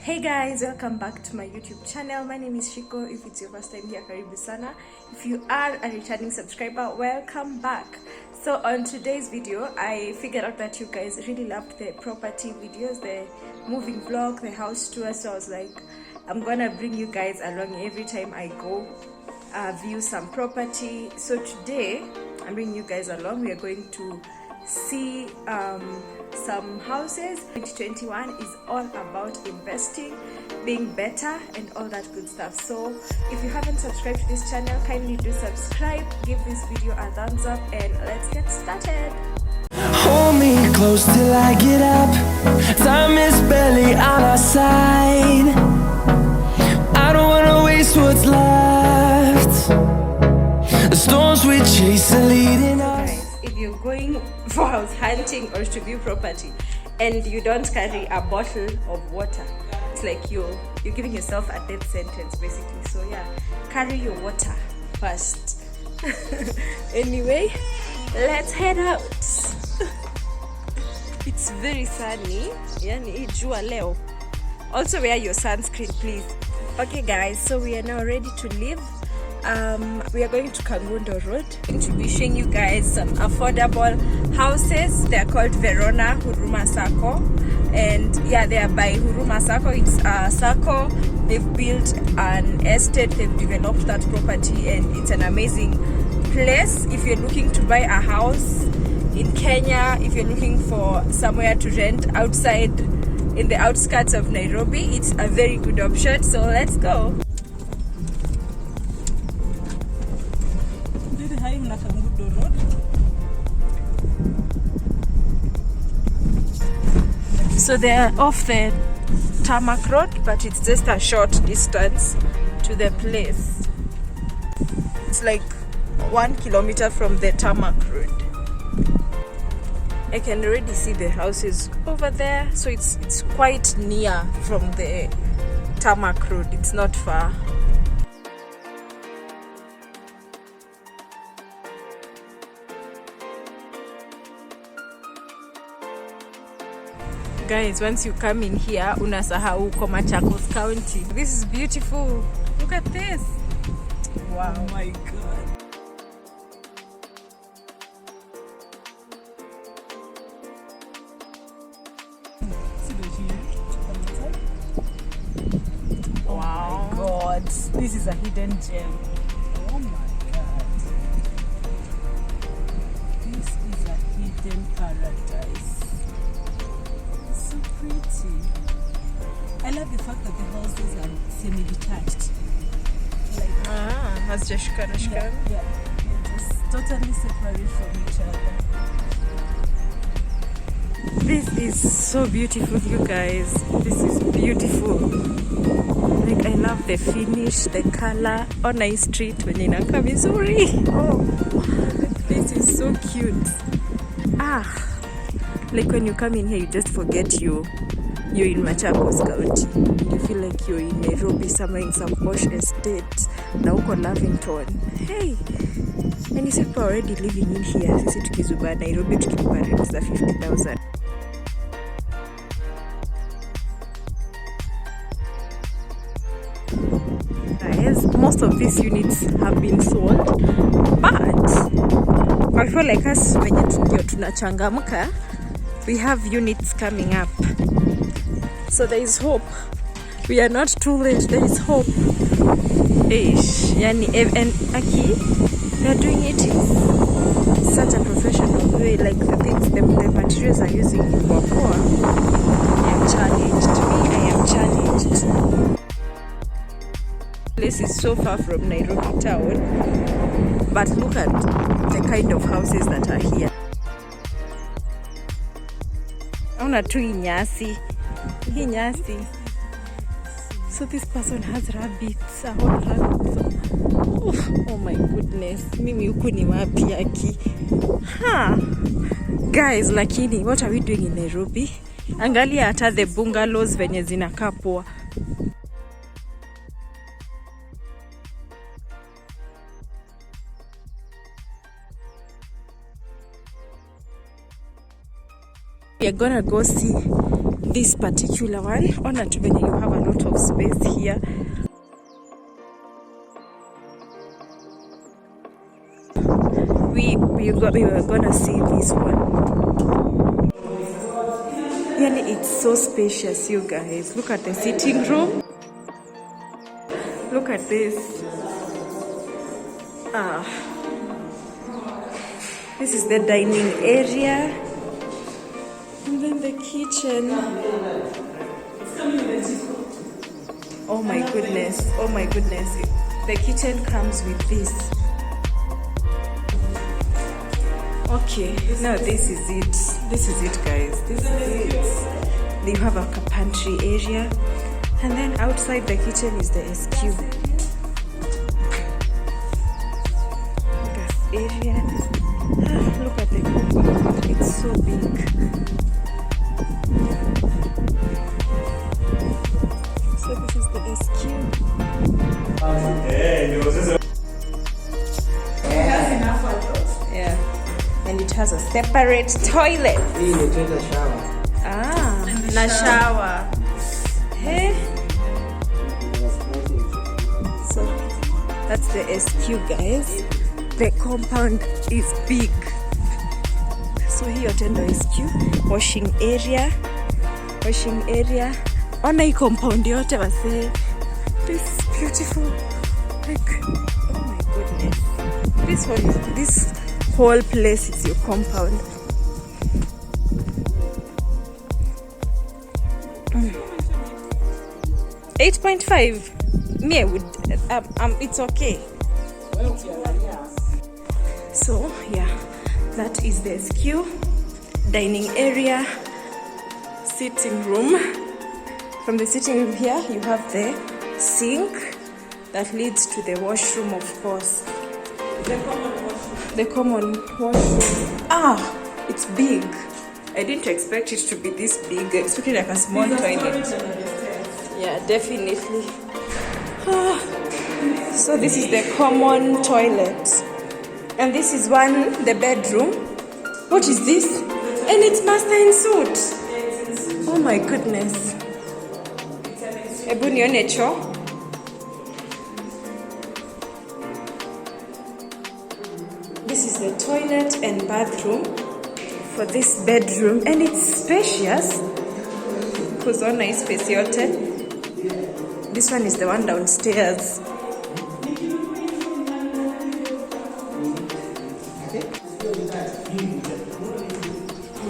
Hey guys, welcome back to my YouTube channel. My name is Shykoh. If it's your first time here, karibu sana. If you are a returning subscriber, welcome back. So on today's video, I figured out that you guys really loved the property videos, the moving vlog, the house tour. So I was like, I'm gonna bring you guys along every time I go view some property. So today, I'm bringing you guys along. We are going to see some houses. 2021 is all about investing, being better, and all that good stuff. So if you haven't subscribed to this channel, kindly do subscribe, give this video a thumbs up, and let's get started. Hold me close till I get up. Time is barely on our side. I don't wanna waste what's left. The storms we chase are leading us. If you're going for house hunting or to view property and you don't carry a bottle of water, it's like you're giving yourself a death sentence basically. So yeah, carry your water first. Anyway, let's head out. It's very sunny. Yani jua leo. Also wear your sunscreen, please. Okay guys, so we are now ready to leave. We are going to Kangundo Road. I'm going to be showing you guys some affordable houses. They are called Verona, Masako, and yeah, they are by Masako. It's Shykoh. They've built an estate, they've developed that property, and it's an amazing place. If you're looking to buy a house in Kenya, if you're looking for somewhere to rent outside in the outskirts of Nairobi, it's a very good option. So let's go. So they're off the tarmac road, but it's just a short distance to the place. It's like 1 kilometer from the tarmac road. I can already see the houses over there, so it's quite near from the tarmac road. It's not far. Guys, once you come in here, unasahau uko Machakos County. This is beautiful. Look at this. Wow. Oh my God. Wow. Oh my God. This is a hidden gem. Oh my God. This is a hidden paradise. Pretty. I love the fact that the houses are semi-detached. Like has just yeah, just totally separate from each other. This is so beautiful, you guys. This is beautiful. Like I love the finish, the color on a street when you inakaa vizuri. Oh, this is so cute. Like when you come in here, you just forget you're in Machakos County. You feel like you're in Nairobi, somewhere in some posh estate. Na uko Lavington. Hey! And you see people already living in here. Sisi tukizuba Nairobi tukilipa rent za 50,000. Yes, most of these units have been sold, but I feel like us wenye ndio tunachangamka, we have units coming up. So there is hope. We are not too late. There is hope. Ish. Yani, and Aki, they are doing it in such a professional way. Like the things, the materials are using for poor. I am challenged. Me, I am challenged. This is so far from Nairobi town. But look at the kind of houses that are here. Una tu nyasi. Hii nyasi. So this person has rabbits, a whole rabbit. Oh my goodness. Mimi huku ni wapi aki? Guys, lakini what are we doing in Nairobi? Angalia hata the bungalows venye zinakaa poa. We are gonna go see this particular one. Ona tu venye you have a lot of space here. We were gonna see this one. Yani, it's so spacious, you guys. Look at the sitting room. Look at this. This is the dining area. And then the kitchen. Oh my goodness. Oh my goodness. The kitchen comes with this. Okay, now this is it. This is it, guys. This is it. You have a pantry area. And then outside the kitchen is the SQ. Gas area. Look at the compound. It's so big. So this is the SQ. Yeah. And it has a separate toilet. Na shower. Hey. So that's the SQ, guys. The compound is big. So here tendo SQ, washing area. Ona hii compound yote wase. This is beautiful. Like, oh my goodness. This whole place is your compound. 8.5. Me, I would. It's okay. So yeah, that is the SQ, dining area, sitting room. From the sitting room here, you have the sink that leads to the washroom, of course. The common washroom. It's big. I didn't expect it to be this big. I expected like a small toilet. Yeah, definitely. So this is the common toilet. And this is the bedroom. What is this? And it's master in suit. Oh my goodness. Ebu nione choo. This is the toilet and bathroom for this bedroom, and it's spacious. Kuzona is space yote. This one is the one downstairs.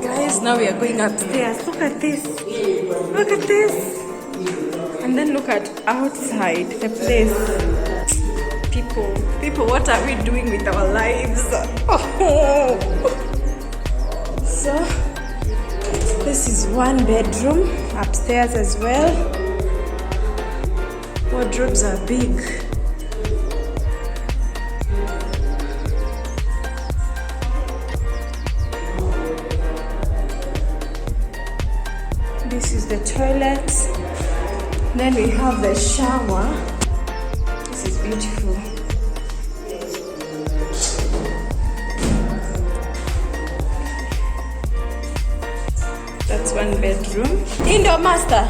Guys, now we are going upstairs. Look at this. Look at this. And then look at outside the place. People, what are we doing with our lives? Oh. So, this is one bedroom upstairs as well. Wardrobes are big. This is the toilet. Then we have the shower. This is beautiful. That's one bedroom. Indoor master.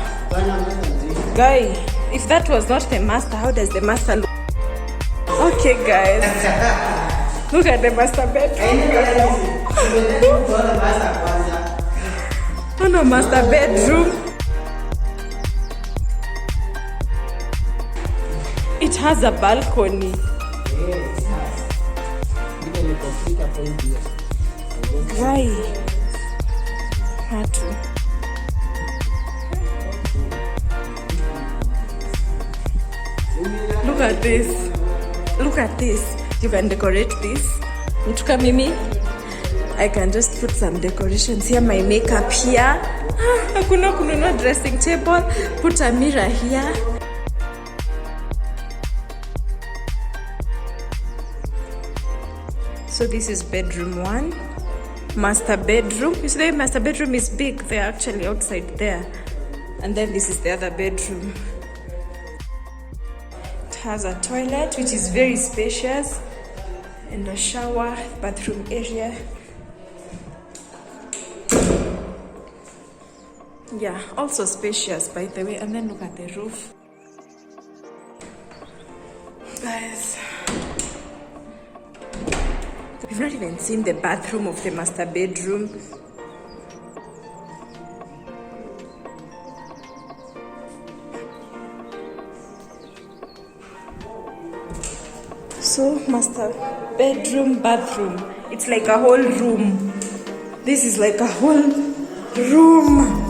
Guy, if that was not the master, how does the master look? Okay, guys. Look at the master bedroom. Oh no, master bedroom. It has a balcony. Why? Look at this. Look at this. You can decorate this. Mtuka mimi, I can just put some decorations here. My makeup here. Hakuna kununua dressing table. Put a mirror here. So this is bedroom 1. Master bedroom. You see the master bedroom is big. They're actually outside there. And then this is the other bedroom. It has a toilet which is very spacious. And a shower, bathroom area. Yeah, also spacious by the way. And then look at the roof. Guys, we've not even seen the bathroom of the master bedroom. So, master bedroom, bathroom. It's like a whole room. This is like a whole room.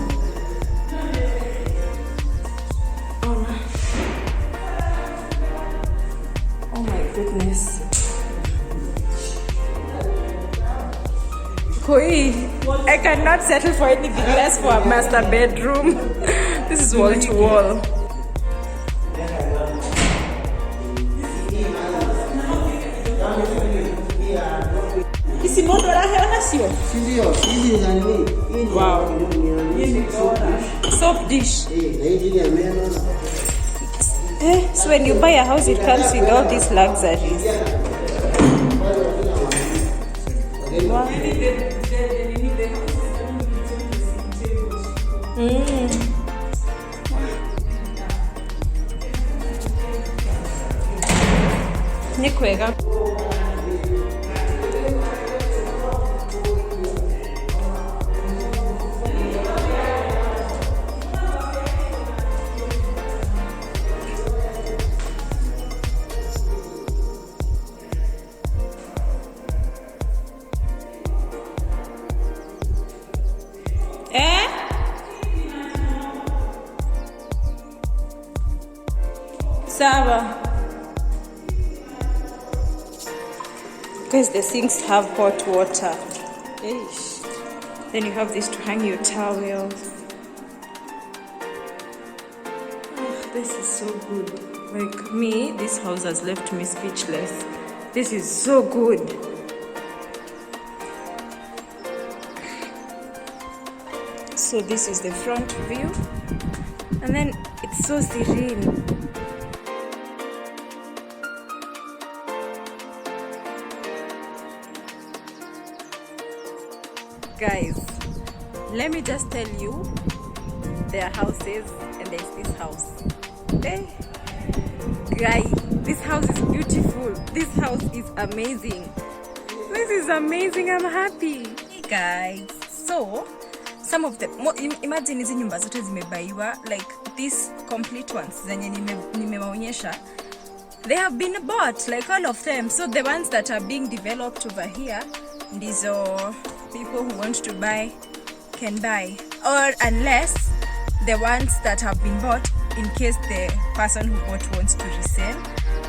Oh my goodness. Koi, I cannot settle for anything less for a master bedroom. This is wall to wall. Wow. Soap dish. So when you buy a house, it comes with all these luxuries. Wow. Nikwega. Saba. Because the sinks have hot water. Eish. Then you have this to hang your towels. Oh, this is so good. Like me, this house has left me speechless. This is so good. So this is the front view. And then it's so serene. Guys, let me just tell you, there are houses and there's this house. Hey, guy, this house is beautiful. This house is amazing. This is amazing. I'm happy. Hey guys, so some of the imagine hizi nyumba zote zimebaiwa, like these complete ones zenye nimewaonyesha, they have been bought, like all of them. So the ones that are being developed over here, these are people who want to buy can buy, or unless the ones that have been bought, in case the person who bought wants to resell,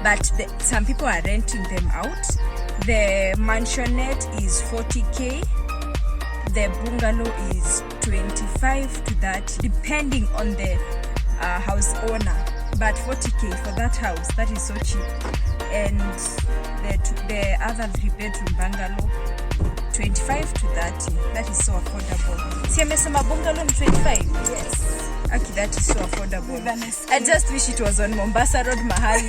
but some people are renting them out. The mansionette is 40k, the bungalow is 25 to 30 depending on the house owner, but 40k for that house, that is so cheap. And the other 3-bedroom bungalow 25 to 30. That is so affordable. See, amesema bungalow 25. Yes. Okay, that is so affordable. I just wish it was on Mombasa Road mahali.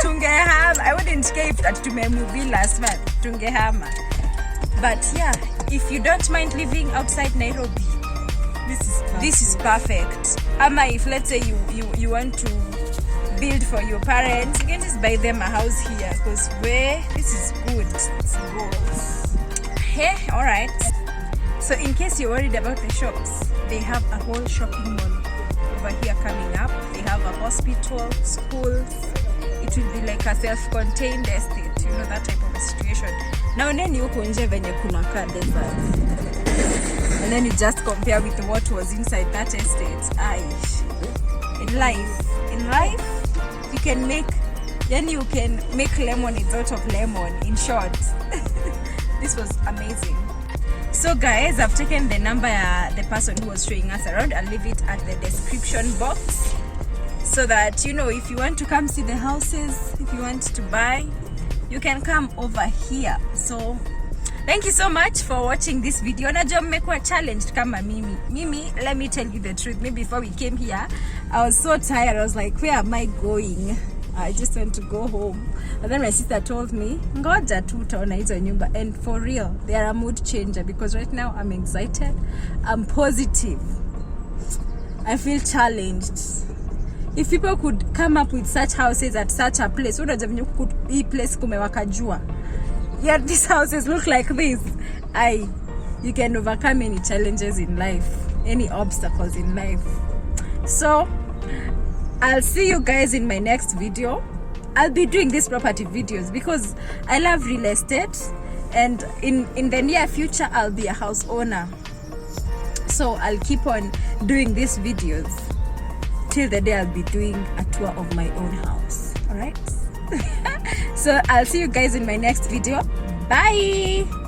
Tungehama. I wouldn't care if that tumemove last month. Tungehama. But yeah, if you don't mind living outside Nairobi, this is perfect. Ama if let's say you want to build for your parents, you can just buy them a house here, because this is good. It's good. Hey, all right. So in case you're worried about the shops, they have a whole shopping mall over here coming up. They have a hospital, schools. It will be like a self-contained estate, you know, that type of a situation. Now then you kunje venye kuna ka desert, and then you just compare with what was inside that estate. In life you can make lemonade out of lemon, in short. This was amazing. So guys, I've taken the number the person who was showing us around. I'll leave it at the description box, so that you know, if you want to come see the houses, if you want to buy, you can come over here. So thank you so much for watching this video. Najua mmekuwa challenged kama mimi. Let me tell you the truth. Maybe before we came here, I was so tired. I was like, where am I going? I just want to go home. And then my sister told me, ngoja tu utaona hizo nyumba. And for real, they are a mood changer because right now I'm excited. I'm positive. I feel challenged. If people could come up with such houses at such a place, hii place kumewaka jua. Yet these houses look like this. You can overcome any challenges in life, any obstacles in life. So I'll see you guys in my next video. I'll be doing these property videos because I love real estate, and in the near future I'll be a house owner. So I'll keep on doing these videos till the day I'll be doing a tour of my own house. All right. So I'll see you guys in my next video. Bye.